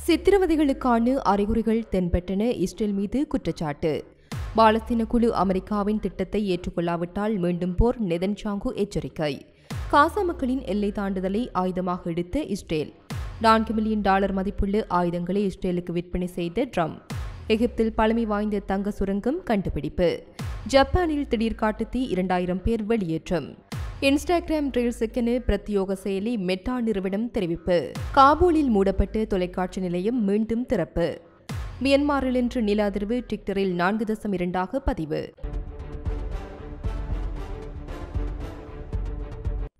சித்திரவதைகளுக்கான அறிகுறிகள் தென்பட்டன. இஸ்ரேல் மீது குற்றச்சாட்டு. பாலஸ்தீன குழு அமெரிக்காவின் திட்டத்தை ஏற்றுக்கொள்ளாவிட்டால் மீண்டும் போர். நெதன்யாகு எச்சரிக்கை. காசா மக்களின் எல்லை தாண்டுதலை ஆயுதமாக எடுத்த இஸ்ரேல். $4 மில்லியன் மதிப்புள்ள ஆயுதங்களை இஸ்ரேலுக்கு விற்பனை செய்த ட்ரம்ப். எகிப்தில் பழமை வாய்ந்த தங்க சுரங்கம் கண்டுபிடிப்பு. ஜப்பானில் திடீர் காட்டுத்தீ, 2000 பேர் வெளியேற்றம். இன்ஸ்டாகிராம் ரீல்ஸுக்கென பிரத்யோக செயலி மெட்டா நிறுவனம் தெரிவிப்பு. காபூலில் மூடப்பட்ட தொலைக்காட்சி நிலையம் மீண்டும் திறப்பு. மியன்மாரில் இன்று நில அதிர்வு. ட்விட்டரில் 4.2 பதிவு.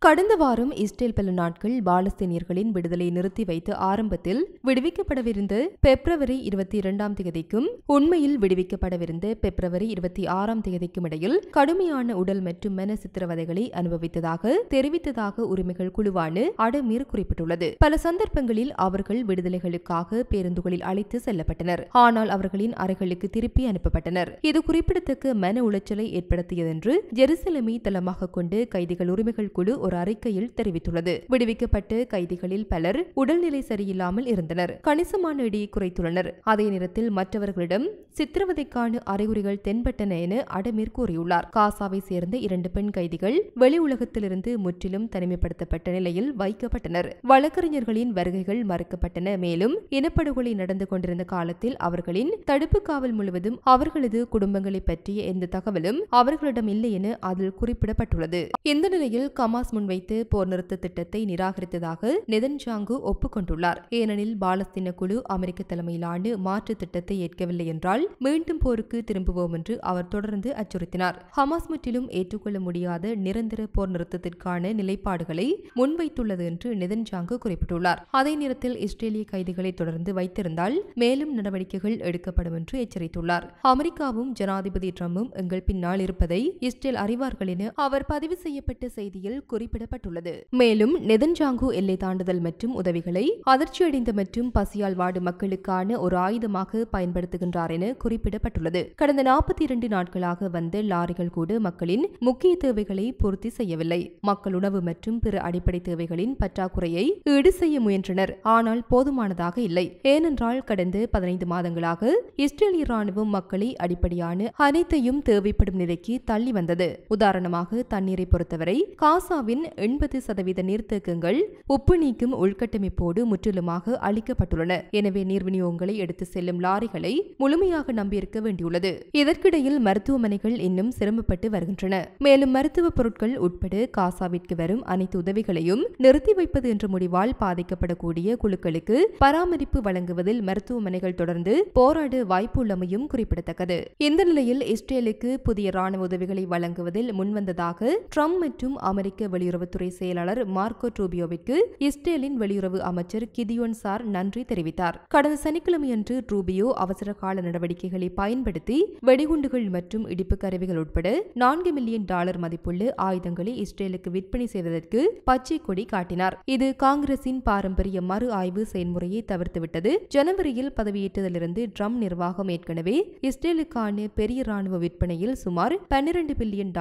கடந்த வாரம் இஸ்ரேல் பல நாட்கள் பாலஸ்தீனியர்களின் விடுதலை நிறுத்தி வைத்து ஆரம்பத்தில் விடுவிக்கப்படவிருந்த பிப்ரவரி 22ஆம் தேதிக்கும் உண்மையில் விடுவிக்கப்படவிருந்த பிப்ரவரி 26ஆம் தேதிக்கும் இடையில் கடுமையான உடல் மற்றும் மன சித்திரவதைகளை அனுபவித்ததாக தெரிவித்ததாக உரிமைகள் குழுவான அடமீர் குறிப்பிட்டுள்ளது. பல சந்தர்ப்பங்களில் அவர்கள் விடுதலைகளுக்காக பேருந்துகளில் அழைத்து செல்லப்பட்டனர். ஆனால் அவர்களின் அறைகளுக்கு திருப்பி அனுப்பப்பட்டனர். இது குறிப்பிடத்தக்க மன உளைச்சலை ஏற்படுத்தியதென்று ஜெருசலேமை தளமாக கொண்டு கைதிகள் உரிமைகள் குழு ஒரு அறிக்கையில் தெரிவித்துள்ளது. விடுவிக்கப்பட்ட கைதிகளில் பலர் உடல்நிலை சரியில்லாமல் இருந்தனர். கணிசமான எடையை குறைத்துள்ளனர். அதே நேரத்தில் மற்றவர்களிடம் சித்திரவதைக்கான அறிகுறிகள் தென்பட்டன என அடமீர் கூறியுள்ளார். காசாவை சேர்ந்த 2 பெண் கைதிகள் வெளி உலகத்திலிருந்து முற்றிலும் தனிமைப்படுத்தப்பட்ட நிலையில் வைக்கப்பட்டனர். வழக்கறிஞர்களின் வருகைகள் மறுக்கப்பட்டன. மேலும் இனப்படுகொலை நடந்து கொண்டிருந்த காலத்தில் அவர்களின் தடுப்பு காவல் முழுவதும் அவர்களது குடும்பங்களை பற்றிய எந்த தகவலும் அவர்களிடம் இல்லை என அதில் குறிப்பிடப்பட்டுள்ளது. இந்த நிலையில் ஹமாஸ் முன்வைத்து போர் நிறுத்த திட்டத்தை நிராகரித்ததாக நெதன்யாகு ஒப்புக்கொண்டுள்ளார். ஏனெனில் பாலஸ்தீன குழு அமெரிக்க தலைமையிலான மாற்று திட்டத்தை ஏற்கவில்லை என்றால் மீண்டும் போருக்கு திரும்புவோம் என்று அவர் தொடர்ந்து அச்சுறுத்தினார். ஹமாஸ் முற்றிலும் ஏற்றுக்கொள்ள முடியாத நிரந்தர போர் நிறுத்தத்திற்கான நிலைப்பாடுகளை முன்வைத்துள்ளது என்று நெதன்யாகு குறிப்பிட்டுள்ளார். அதே நேரத்தில் இஸ்ரேலிய கைதிகளை தொடர்ந்து வைத்திருந்தால் மேலும் நடவடிக்கைகள் எடுக்கப்படும் என்று எச்சரித்துள்ளார். அமெரிக்காவும் ஜனாதிபதி ட்ரம்பும் எங்கள் பின்னால் இருப்பதை இஸ்ரேல் அறிவார்கள் என அவர் பதிவு செய்யப்பட்ட செய்தியில் குறிப்பிடப்பட்டுள்ளது. மேலும் நெதன்யாகு எல்லை தாண்டுதல் மற்றும் உதவிகளை அதிர்ச்சியடைந்த மற்றும் பசியால் வாடும் மக்களுக்கான ஒரு ஆயுதமாக பயன்படுத்துகின்றார் என குறிப்பிடப்பட்டுள்ளது. கடந்த 42 நாட்களாக வந்த லாரிகள் கூட மக்களின் முக்கிய தேவைகளை பூர்த்தி செய்யவில்லை. மக்கள் உணவு மற்றும் பிற அடிப்படை தேவைகளின் பற்றாக்குறையை ஈடு செய்ய முயன்றனர். ஆனால் போதுமானதாக இல்லை. ஏனென்றால் கடந்த 15 மாதங்களாக இஸ்ரேலிய ராணுவம் மக்களை அடிப்படையான அனைத்தையும் தேவைப்படும் நிலைக்கு தள்ளி வந்தது. உதாரணமாக தண்ணீரை பொறுத்தவரை காசாவின் 80% நீர்த்தேக்கங்கள் உப்பு நீக்கும் உள்கட்டமைப்போடு முற்றிலுமாக அளிக்கப்பட்டுள்ளன. எனவே நீர் விநியோகங்களை எடுத்து செல்லும் லாரிகளை முழுமையாக நம்பியிருக்க வேண்டியுள்ளது. இதற்கிடையில் மருத்துவமனைகள் இன்னும் சிரமப்பட்டு வருகின்றன. மேலும் மருத்துவ பொருட்கள் உட்பட காசாவிற்கு வரும் அனைத்து உதவிகளையும் நிறுத்தி வைப்பது என்ற முடிவால் பாதிக்கப்படக்கூடிய குழுக்களுக்கு பராமரிப்பு வழங்குவதில் மருத்துவமனைகள் தொடர்ந்து போராட வாய்ப்பு உள்ளமையும் குறிப்பிடத்தக்கது. இந்த நிலையில் இஸ்ரேலுக்கு புதிய ராணுவ உதவிகளை வழங்குவதில் முன்வந்ததாக ட்ரம்ப் மற்றும் அமெரிக்க வெளியுறவுத்துறை செயலாளர் மார்க்கோ ரூபியோவிற்கு இஸ்ரேலின் வெளியுறவு அமைச்சர் கிதியோன் சார் நன்றி தெரிவித்தார். கடந்த சனிக்கிழமையன்று ரூபியோ அவசர கால நடவடிக்கைகளை பயன்படுத்தி வெடிகுண்டுகள் மற்றும் இடிப்பு கருவிகள் உட்பட $4 மில்லியன் மதிப்புள்ள ஆயுதங்களை இஸ்ரேலுக்கு விற்பனை செய்வதற்கு பச்சை கொடி காட்டினார். இது காங்கிரசின் பாரம்பரிய மறு ஆய்வு செயல்முறையை தவிர்த்துவிட்டது. ஜனவரியில் பதவியேற்றதிலிருந்து ட்ரம்ப் நிர்வாகம் ஏற்கனவே இஸ்ரேலுக்கான பெரிய ராணுவ விற்பனையில் சுமார் $12 பில்லியன்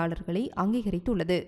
அங்கீகரித்துள்ளது.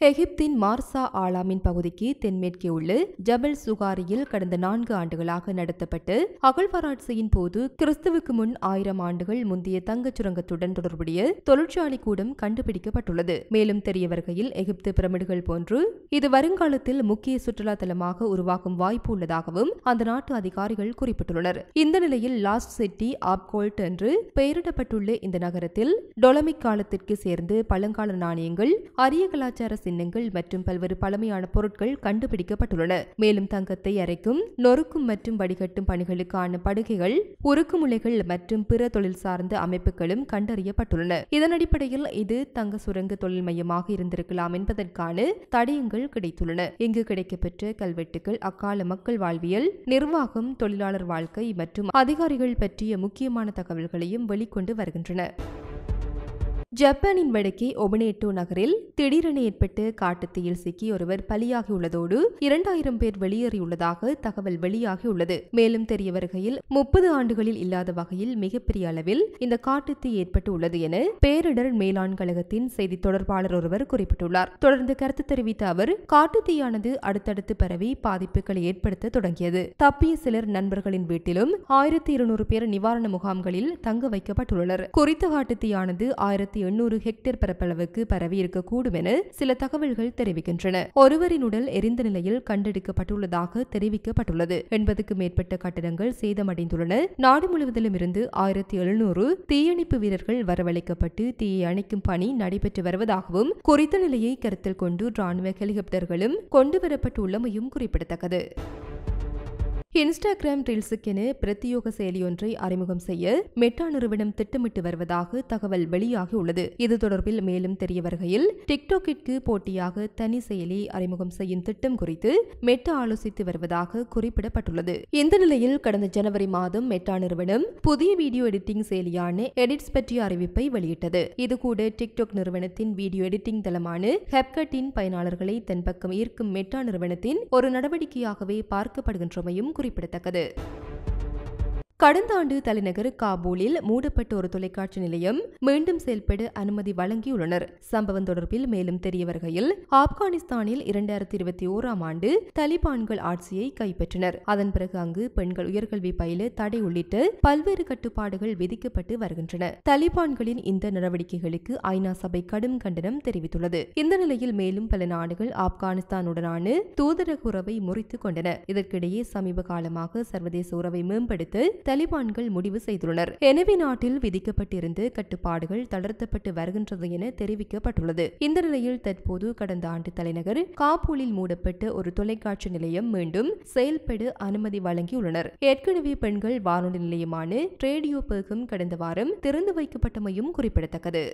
எகிப்தின் மார்சா ஆலாமின் பகுதிக்கு தென்மேற்கே உள்ள ஜபல் சுகாரியில் கடந்த 4 ஆண்டுகளாக நடத்தப்பட்ட அகழ்வாராய்ச்சியின் போது கிறிஸ்துவுக்கு முன் 1000 ஆண்டுகள் முந்தைய தங்கச் சுரங்கத்துடன் தொடர்புடைய தொழிற்சாலை கூடம் கண்டுபிடிக்கப்பட்டுள்ளது. மேலும் தெரிய வருகையில் எகிப்து பிரமிடுகள் போன்று இது வருங்காலத்தில் முக்கிய சுற்றுலா தலமாக உருவாக்கும் வாய்ப்பு உள்ளதாகவும் அந்த நாட்டு அதிகாரிகள் குறிப்பிட்டுள்ளனர். இந்த நிலையில் லாஸ்ட் சிட்டி ஆப் கோல்ட் என்று பெயரிடப்பட்டுள்ள இந்த நகரத்தில் டொலமிக் காலத்திற்கு சேர்ந்து பழங்கால நாணயங்கள், அரிய கலாச்சார சின்னங்கள் மற்றும் பல்வேறு பழமையான பொருட்கள் கண்டுபிடிக்கப்பட்டுள்ளன. மேலும் தங்கத்தை அரைக்கும், நொறுக்கும் மற்றும் வடிகட்டும் பணிகளுக்கான படுகைகள், உருக்குமுலைகள் மற்றும் பிற தொழில் சார்ந்த அமைப்புகளும் கண்டறியப்பட்டுள்ளன. இதன் அடிப்படையில் இது தங்க சுரங்க தொழில் மையமாக இருந்திருக்கலாம் என்பதற்கான தடயங்கள் கிடைத்துள்ளன. இங்கு கிடைக்கப்பெற்ற கல்வெட்டுகள் அக்கால மக்கள் வாழ்வியல், நிர்வாகம், தொழிலாளர் வாழ்க்கை மற்றும் அதிகாரிகள் பற்றிய முக்கியமான தகவல்களையும் வெளிக்கொண்டு வருகின்றன. ஜப்பானின் வடக்கே ஒபனேட்டோ நகரில் திடீரென ஏற்பட்டு காட்டுத்தீயில் சிக்கி ஒருவர் பலியாகியுள்ளதோடு 2000 பேர் வெளியேறியுள்ளதாக தகவல் வெளியாகியுள்ளது. மேலும் தெரிய வருகையில் 30 ஆண்டுகளில் இல்லாத வகையில் மிகப்பெரிய அளவில் இந்த காட்டுத்தீ ஏற்பட்டுள்ளது என பேரிடர் மேலாண் கழகத்தின் செய்தி தொடர்பாளர் ஒருவர் குறிப்பிட்டுள்ளார். தொடர்ந்து கருத்து தெரிவித்த அவர், காட்டுத்தீயானது அடுத்தடுத்து பரவி பாதிப்புகளை ஏற்படுத்த தொடங்கியது. தப்பிய சிலர் நண்பர்களின் வீட்டிலும் 1200 பேர் நிவாரண முகாம்களில் தங்க வைக்கப்பட்டுள்ளனர். குறித்த காட்டுத்தீயானது 1800 ஹெக்டேர் பரப்பளவுக்கு பரவி இருக்கக்கூடும் என சில தகவல்கள் தெரிவிக்கின்றன. ஒருவரின் உடல் எரிந்த நிலையில் கண்டெடுக்கப்பட்டுள்ளதாக தெரிவிக்கப்பட்டுள்ளது. 80க்கும் மேற்பட்ட கட்டடங்கள் சேதமடைந்துள்ளன. நாடு முழுவதிலும் இருந்து 1700 தீயணைப்பு வீரர்கள் வரவழைக்கப்பட்டு தீயை அணைக்கும் பணி நடைபெற்று வருவதாகவும் குறித்த நிலையை கருத்தில் கொண்டு ராணுவ ஹெலிகாப்டர்களும் கொண்டுவரப்பட்டுள்ளமையும் குறிப்பிடத்தக்கது. இன்ஸ்டாகிராம் ரீல்ஸுக்கென பிரத்யேக செயலியொன்றை அறிமுகம் செய்ய மெட்டா நிறுவனம் திட்டமிட்டு வருவதாக தகவல் வெளியாகியுள்ளது. இது தொடர்பில் மேலும் தெரிய வருகையில், டிக்டாக்கிற்கு போட்டியாக தனி செயலியை அறிமுகம் செய்யும் திட்டம் குறித்து மெட்டா ஆலோசித்து வருவதாக குறிப்பிடப்பட்டுள்ளது. இந்த நிலையில் கடந்த ஜனவரி மாதம் மெட்டா நிறுவனம் புதிய வீடியோ எடிட்டிங் செயலியான எடிட்ஸ் பற்றிய அறிவிப்பை வெளியிட்டது. இது கூட டிக்டாக் நிறுவனத்தின் வீடியோ எடிட்டிங் தளமான ஹெப்கட்டின் பயனாளர்களை தன் பக்கம் ஈர்க்கும் மெட்டா நிறுவனத்தின் ஒரு நடவடிக்கையாகவே பார்க்கப்படுகின்றமையும் குறிப்பிடத்தக்கது. கடந்த ஆண்டு தலைநகர் காபூலில் மூடப்பட்ட ஒரு தொலைக்காட்சி நிலையம் மீண்டும் செயல்பட அனுமதி வழங்கியுள்ளனர். சம்பவம் தொடர்பில் மேலும் தெரிய வருகையில், ஆப்கானிஸ்தானில் 2021ஆம் ஆண்டு தலிபான்கள் ஆட்சியை கைப்பற்றினர். அதன் பிறகு அங்கு பெண்கள் உயர்கல்வி பயில தடை உள்ளிட்ட பல்வேறு கட்டுப்பாடுகள் விதிக்கப்பட்டு வருகின்றன. தலிபான்களின் இந்த நடவடிக்கைகளுக்கு ஐநா சபை கடும் கண்டனம் தெரிவித்துள்ளது. இந்த நிலையில் மேலும் பல நாடுகள் ஆப்கானிஸ்தானுடனான தூதரக உறவை முறித்துக் கொண்டன. இதற்கிடையே சமீப காலமாக சர்வதேச உறவை மேம்படுத்த தலிபான்கள் முடிவு செய்துள்ளனர். எனவே நாட்டில் விதிக்கப்பட்டிருந்த கட்டுப்பாடுகள் தளர்த்தப்பட்டு வருகின்றது என தெரிவிக்கப்பட்டுள்ளது. இந்த நிலையில் தற்போது கடந்த ஆண்டு தலைநகர் காபூலில் மூடப்பட்ட ஒரு தொலைக்காட்சி நிலையம் மீண்டும் செயல்பட அனுமதி வழங்கியுள்ளனர். ஏற்கனவே பெண்கள் வானொலி நிலையமான ரேடியோ பெர்கம் கடந்த வாரம் திறந்து வைக்கப்பட்டமையும் குறிப்பிடத்தக்கது.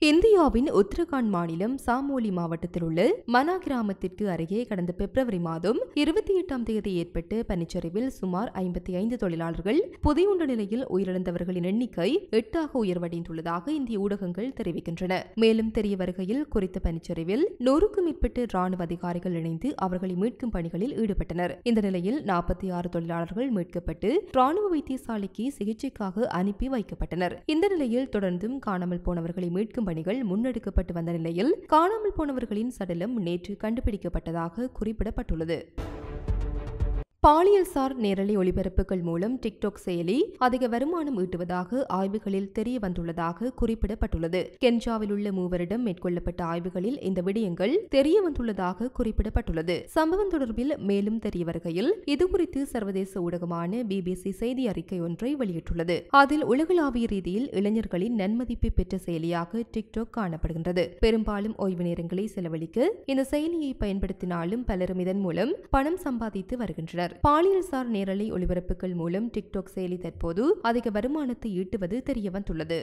இந்தியாவின் உத்தரகாண்ட் மாநிலம் சாமோலி மாவட்டத்தில் உள்ள மனா கிராமத்திற்கு அருகே கடந்த பிப்ரவரி மாதம் 28ஆம் தேதி ஏற்பட்ட பனிச்சரிவில் சுமார் 55 தொழிலாளர்கள் புதையுண்ட நிலையில் உயிரிழந்தவர்களின் எண்ணிக்கை 8ஆக உயர்வடைந்துள்ளதாக இந்திய ஊடகங்கள் தெரிவிக்கின்றன. மேலும் தெரிய வருகையில், குறித்த பனிச்சரிவில் 100க்கும் மேற்பட்ட ராணுவ அதிகாரிகள் இணைந்து அவர்களை மீட்கும் பணிகளில் ஈடுபட்டனர். இந்த நிலையில் 46 தொழிலாளர்கள் மீட்கப்பட்டு ராணுவ வைத்தியசாலைக்கு சிகிச்சைக்காக அனுப்பி வைக்கப்பட்டனர். இந்த நிலையில் தொடர்ந்தும் காணாமல் போனவர்களை மீட்கும் பணிகள் முன்னெடுக்கப்பட்டு வந்த நிலையில் காணாமல் போனவர்களின் சடலம் நேற்று கண்டுபிடிக்கப்பட்டதாக குறிப்பிடப்பட்டுள்ளது. பாலியல் சார் நேரலை ஒளிபரப்புகள் மூலம் டிக்டாக் செயலி அதிக வருமானம் ஈட்டுவதாக ஆய்வுகளில் தெரிய வந்துள்ளதாக குறிப்பிடப்பட்டுள்ளது. கென்யாவில் உள்ள மூவரிடம் மேற்கொள்ளப்பட்ட ஆய்வுகளில் இந்த விடயங்கள் தெரிய வந்துள்ளதாக குறிப்பிடப்பட்டுள்ளது. சம்பவம் தொடர்பில் மேலும் தெரிய வருகையில், இதுகுறித்து சர்வதேச ஊடகமான BBC செய்தி அறிக்கை ஒன்றை வெளியிட்டுள்ளது. அதில் உலகளாவிய ரீதியில் இளைஞர்களின் நன்மதிப்பை பெற்ற செயலியாக டிக்டாக் காணப்படுகின்றது. பெரும்பாலும் ஓய்வு நேரங்களை செலவழிக்க இந்த செயலியை பயன்படுத்தினாலும் பலரும் இதன் மூலம் பணம் சம்பாதித்து வருகின்றனர். பாலியல் சார் நேரலை ஒளிபரப்புகள் மூலம் டிக்டாக் செயலி தற்போது அதிக வருமானத்தை ஈட்டுவது தெரியவந்துள்ளது.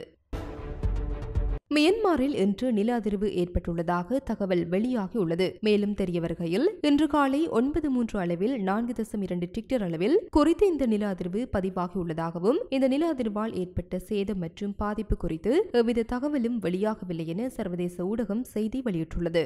மியன்மாரில் இன்று நில அதிர்வு ஏற்பட்டுள்ளதாக தகவல் வெளியாகியுள்ளது. மேலும் தெரிய வருகையில், இன்று காலை 9:03 அளவில் 4.2 ரிக்டர் அளவில் குறித்த இந்த நில அதிர்வு பதிவாகியுள்ளதாகவும், இந்த நில அதிர்வால் ஏற்பட்ட சேதம் மற்றும் பாதிப்பு குறித்து எவ்வித தகவலும் வெளியாகவில்லை என சர்வதேச ஊடகம் செய்தி வெளியிட்டுள்ளது.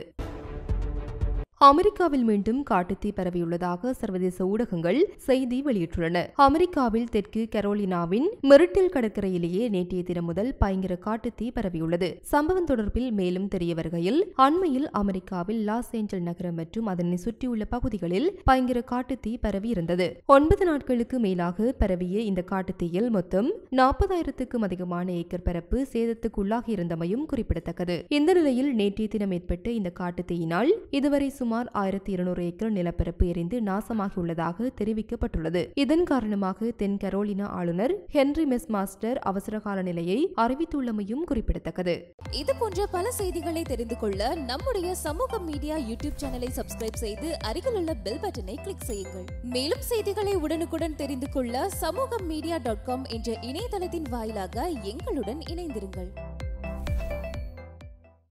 அமெரிக்காவில் மீண்டும் காட்டுத்தீ பரவியுள்ளதாக சர்வதேச ஊடகங்கள் செய்தி வெளியிட்டுள்ளன. அமெரிக்காவில் தெற்கு கரோலினாவின் மெரிட்டில் கடற்கரையிலேயே நேற்றைய தினம் முதல் பயங்கர காட்டுத்தீ பரவியுள்ளது. சம்பவம் தொடர்பில் மேலும் தெரிய வருகையில், அண்மையில் அமெரிக்காவில் லாஸ் ஏஞ்சல் நகரம் மற்றும் அதனை சுற்றியுள்ள பகுதிகளில் பயங்கர காட்டுத்தீ பரவி இருந்தது. 9 நாட்களுக்கு மேலாக பரவிய இந்த காட்டுத்தீயில் மொத்தம் 40,000க்கும் அதிகமான ஏக்கர் பரப்பு சேதத்துக்குள்ளாகி இருந்தமையும் குறிப்பிடத்தக்கது. இந்த நிலையில் நேற்றைய தினம் ஏற்பட்ட இந்த காட்டுத்தீயினால் இதுவரை சுமார் 1200 ஏக்கர் நிலப்பரப்பு எரிந்து நாசமாகியுள்ளதாக தெரிவிக்கப்பட்டுள்ளது. இதன் காரணமாக தென் கரோலினா ஆளுநர் ஹென்றி மெஸ்மாஸ்டர் அவசரகால நிலையை அறிவித்துள்ளமையும் குறிப்பிடத்தக்கது. இது போன்ற பல செய்திகளை தெரிந்து கொள்ள நம்முடைய சமூக மீடியா யூடியூப் சேனலை சப்ஸ்கிரைப் செய்து அருகிலுள்ள பெல் பட்டனை கிளிக் செய்யுங்கள். மேலும் செய்திகளை உடனுக்குடன் தெரிந்து கொள்ள சமூகமீடியா.com என்ற இணையதளத்தின் வாயிலாக எங்களுடன் இணைந்திருங்கள்.